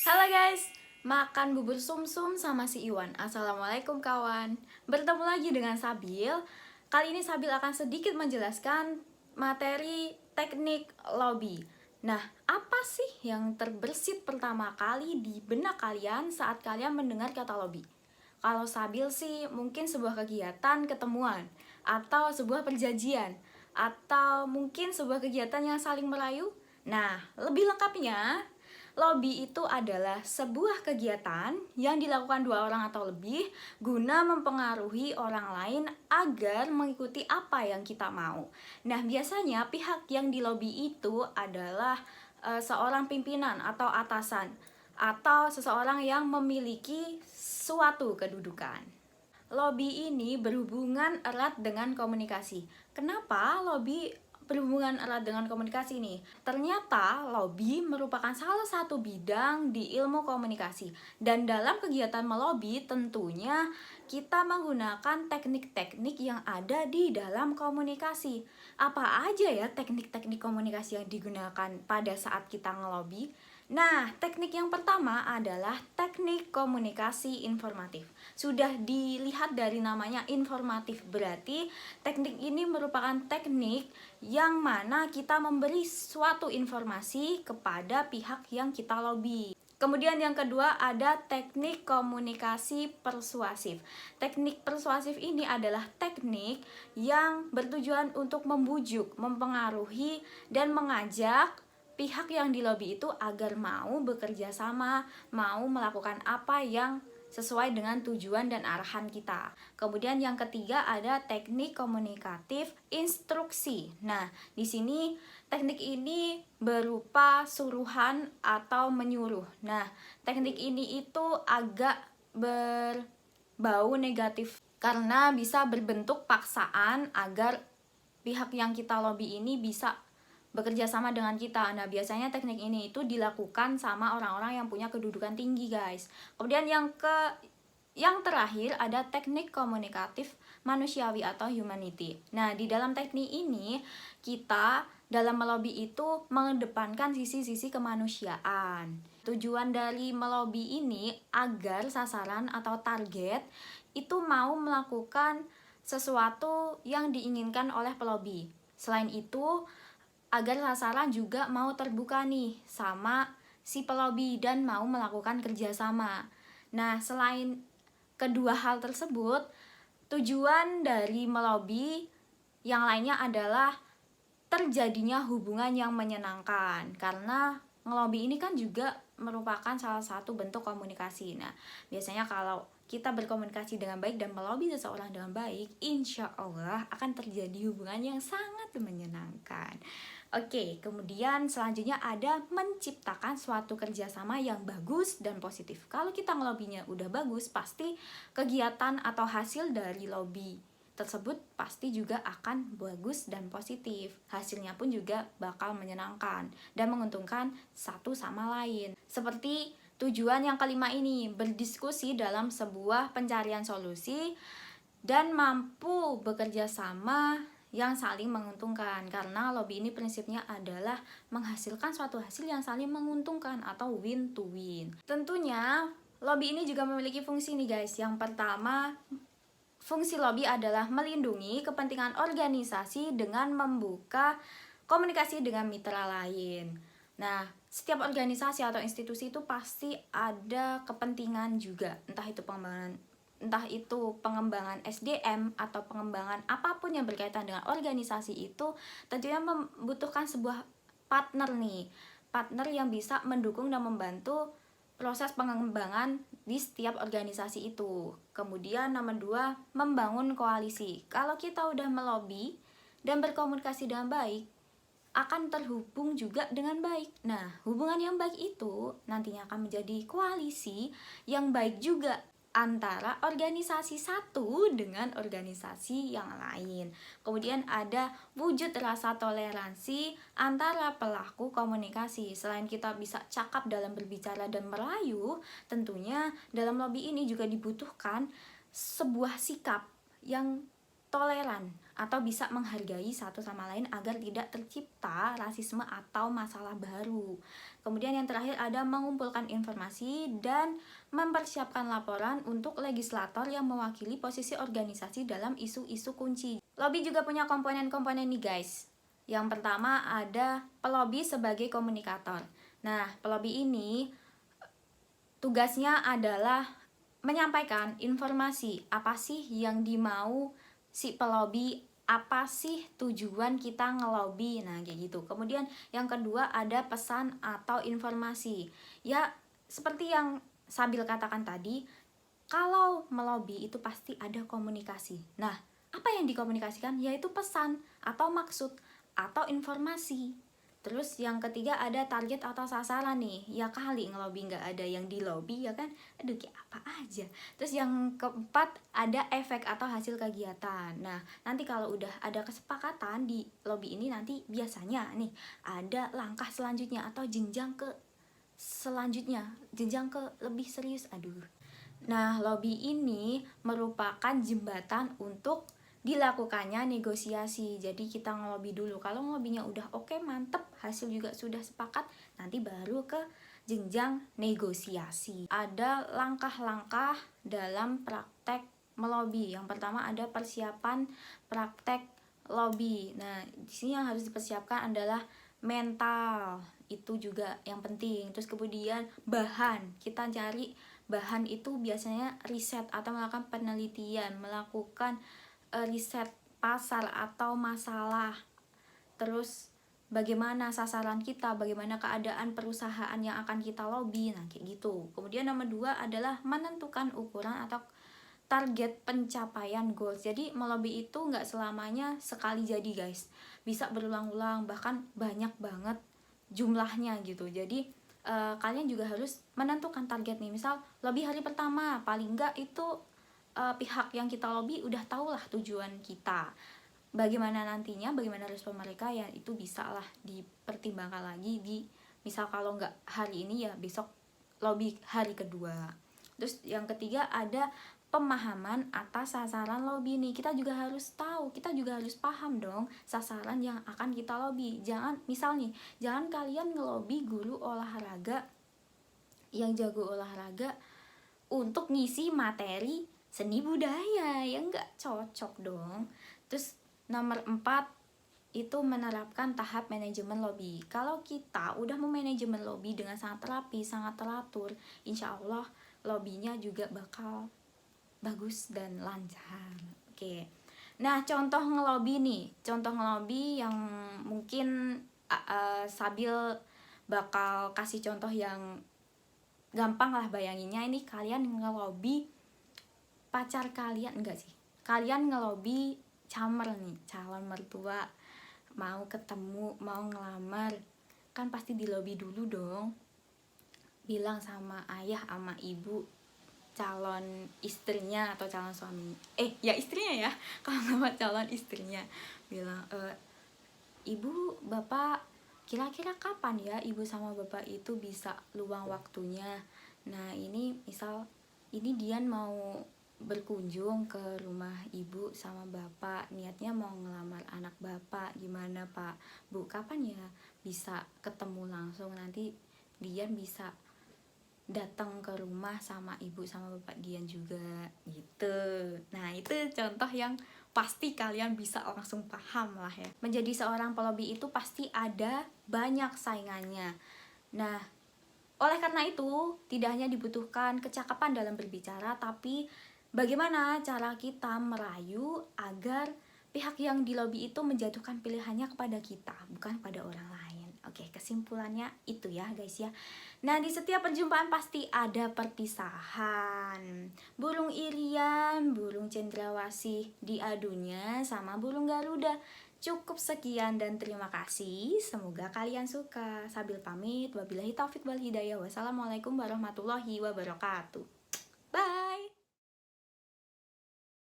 Halo guys, makan bubur sumsum sama si Iwan. Assalamualaikum kawan. Bertemu lagi dengan Sabil. Kali ini Sabil akan sedikit menjelaskan materi teknik lobby. Nah, apa sih yang terbersit pertama kali di benak kalian saat kalian mendengar kata lobby? Kalau Sabil sih mungkin sebuah kegiatan ketemuan, atau sebuah perjanjian, atau mungkin sebuah kegiatan yang saling merayu. Nah, lebih lengkapnya, lobby itu adalah sebuah kegiatan yang dilakukan dua orang atau lebih guna mempengaruhi orang lain agar mengikuti apa yang kita mau. Nah, biasanya pihak yang dilobby itu adalah seorang pimpinan atau atasan atau seseorang yang memiliki suatu kedudukan. Lobby ini berhubungan erat dengan komunikasi. Kenapa lobby berhubungan erat dengan komunikasi nih? Ternyata lobby merupakan salah satu bidang di ilmu komunikasi. Dan dalam kegiatan melobi tentunya kita menggunakan teknik-teknik yang ada di dalam komunikasi. Apa aja ya teknik-teknik komunikasi yang digunakan pada saat kita ngelobi? Nah, teknik yang pertama adalah teknik komunikasi informatif. Sudah dilihat dari namanya informatif, berarti teknik ini merupakan teknik yang mana kita memberi suatu informasi kepada pihak yang kita lobby. Kemudian yang kedua ada teknik komunikasi persuasif. Teknik persuasif ini adalah teknik yang bertujuan untuk membujuk, mempengaruhi, dan mengajak pihak yang dilobi itu agar mau bekerja sama, mau melakukan apa yang sesuai dengan tujuan dan arahan kita. Kemudian yang ketiga ada teknik komunikatif instruksi. Nah, di sini teknik ini berupa suruhan atau menyuruh. Nah, teknik ini itu agak berbau negatif karena bisa berbentuk paksaan agar pihak yang kita lobby ini bisa bekerja sama dengan kita. Nah, biasanya teknik ini itu dilakukan sama orang-orang yang punya kedudukan tinggi, guys. Kemudian yang terakhir ada teknik komunikatif manusiawi atau humanity. Nah, di dalam teknik ini kita dalam melobi itu mengedepankan sisi-sisi kemanusiaan. Tujuan dari melobi ini agar sasaran atau target itu mau melakukan sesuatu yang diinginkan oleh pelobi. Selain itu, agar sasaran juga mau terbuka nih sama si pelobi dan mau melakukan kerjasama. Nah, selain kedua hal tersebut, tujuan dari melobi yang lainnya adalah terjadinya hubungan yang menyenangkan, karena ngelobi ini kan juga merupakan salah satu bentuk komunikasi. Nah, biasanya kalau kita berkomunikasi dengan baik dan melobi seseorang dengan baik, insya Allah akan terjadi hubungan yang sangat menyenangkan. Oke, kemudian selanjutnya ada menciptakan suatu kerjasama yang bagus dan positif. Kalau kita ngelobinya udah bagus, pasti kegiatan atau hasil dari lobby tersebut pasti juga akan bagus dan positif. Hasilnya pun juga bakal menyenangkan dan menguntungkan satu sama lain. Seperti tujuan yang kelima ini, berdiskusi dalam sebuah pencarian solusi dan mampu bekerja sama yang saling menguntungkan, karena lobby ini prinsipnya adalah menghasilkan suatu hasil yang saling menguntungkan atau win to win. Tentunya lobby ini juga memiliki fungsi nih guys. Yang pertama, fungsi lobby adalah melindungi kepentingan organisasi dengan membuka komunikasi dengan mitra lain. Nah, setiap organisasi atau institusi itu pasti ada kepentingan juga, entah itu pengembangan SDM atau pengembangan apapun yang berkaitan dengan organisasi itu tentunya membutuhkan sebuah partner nih, partner yang bisa mendukung dan membantu proses pengembangan di setiap organisasi itu. Kemudian nomor 2, membangun koalisi. Kalau kita udah melobi dan berkomunikasi dengan baik, akan terhubung juga dengan baik. Nah, hubungan yang baik itu nantinya akan menjadi koalisi yang baik juga antara organisasi satu dengan organisasi yang lain. Kemudian ada wujud rasa toleransi antara pelaku komunikasi. Selain kita bisa cakap dalam berbicara dan merayu, tentunya dalam lobby ini juga dibutuhkan sebuah sikap yang toleran atau bisa menghargai satu sama lain agar tidak tercipta rasisme atau masalah baru. Kemudian yang terakhir ada mengumpulkan informasi dan mempersiapkan laporan untuk legislator yang mewakili posisi organisasi dalam isu-isu kunci. Lobby juga punya komponen-komponen nih guys. Yang pertama ada pelobi sebagai komunikator. Nah, pelobi ini tugasnya adalah menyampaikan informasi apa sih yang dimau si pelobi, apa sih tujuan kita ngelobi, nah kayak gitu. Kemudian yang kedua ada pesan atau informasi. Ya seperti yang Sabil katakan tadi, kalau melobi itu pasti ada komunikasi. Nah, apa yang dikomunikasikan? Yaitu pesan atau maksud atau informasi. Terus yang ketiga ada target atau sasaran nih. Ya kali ngelobi nggak ada yang di lobby ya kan. Aduh kayak apa aja. Terus yang keempat ada efek atau hasil kegiatan. Nah nanti kalau udah ada kesepakatan di lobby ini nanti biasanya nih ada langkah selanjutnya atau jenjang ke selanjutnya. Jenjang ke lebih serius. Aduh. Nah lobby ini merupakan jembatan untuk dilakukannya negosiasi. Jadi kita ngelobi dulu. Kalau ngelobinya udah oke, mantep, hasil juga sudah sepakat, nanti baru ke jenjang negosiasi. Ada langkah-langkah dalam praktek melobi. Yang pertama ada persiapan praktek lobby. Nah, di sini yang harus dipersiapkan adalah mental. Itu juga yang penting. Terus kemudian bahan. Kita cari bahan itu biasanya riset atau melakukan penelitian, melakukan riset pasar atau masalah. Terus bagaimana sasaran kita, bagaimana keadaan perusahaan yang akan kita lobby, nah kayak gitu. Kemudian nomor 2 adalah menentukan ukuran atau target pencapaian goals. Jadi melobi itu nggak selamanya sekali jadi guys, bisa berulang-ulang, bahkan banyak banget jumlahnya gitu. Jadi kalian juga harus menentukan target nih. Misal lobby hari pertama, paling nggak itu pihak yang kita lobby udah tahu lah tujuan kita. Bagaimana nantinya, bagaimana respon mereka, ya itu bisa lah dipertimbangkan lagi di misal kalau nggak hari ini ya besok lobby hari kedua. Terus yang ketiga ada pemahaman atas sasaran lobby nih. Kita juga harus tahu, kita juga harus paham dong sasaran yang akan kita lobby. Jangan misal nih, jangan kalian ngelobi guru olahraga yang jago olahraga untuk ngisi materi seni budaya, ya nggak cocok dong. Terus nomor 4 itu menerapkan tahap manajemen lobby. Kalau kita udah memanajemen lobby dengan sangat rapi, sangat teratur, insya Allah lobbynya juga bakal bagus dan lancar. Oke. Nah contoh ngelobi nih, contoh ngelobi yang mungkin Sabil bakal kasih contoh yang gampang lah bayanginnya. Ini kalian ngelobi pacar kalian, enggak sih, kalian ngelobi camer nih, calon mertua mau ketemu, mau ngelamar, kan pasti di lobby dulu dong, bilang sama ayah sama ibu calon istrinya atau calon suami, ya istrinya ya kalau nggak calon istrinya, bilang ibu bapak kira-kira kapan ya ibu sama bapak itu bisa luang waktunya. Nah ini misal ini Dian mau berkunjung ke rumah ibu sama bapak, niatnya mau ngelamar anak bapak, gimana pak bu, kapan ya bisa ketemu langsung, nanti Dian bisa datang ke rumah sama ibu sama bapak Dian juga gitu. Nah itu contoh yang pasti kalian bisa langsung paham lah ya. Menjadi seorang pelobi itu pasti ada banyak saingannya. Nah oleh karena itu tidak hanya dibutuhkan kecakapan dalam berbicara, tapi bagaimana cara kita merayu agar pihak yang di lobby itu menjatuhkan pilihannya kepada kita, bukan pada orang lain. Oke, kesimpulannya itu ya guys ya. Nah di setiap perjumpaan pasti ada perpisahan. Burung irian, burung cendrawasih diadunya sama burung garuda. Cukup sekian dan terima kasih. Semoga kalian suka. Sabil pamit. Wabillahi taufiq wal hidayah. Wassalamualaikum warahmatullahi wabarakatuh.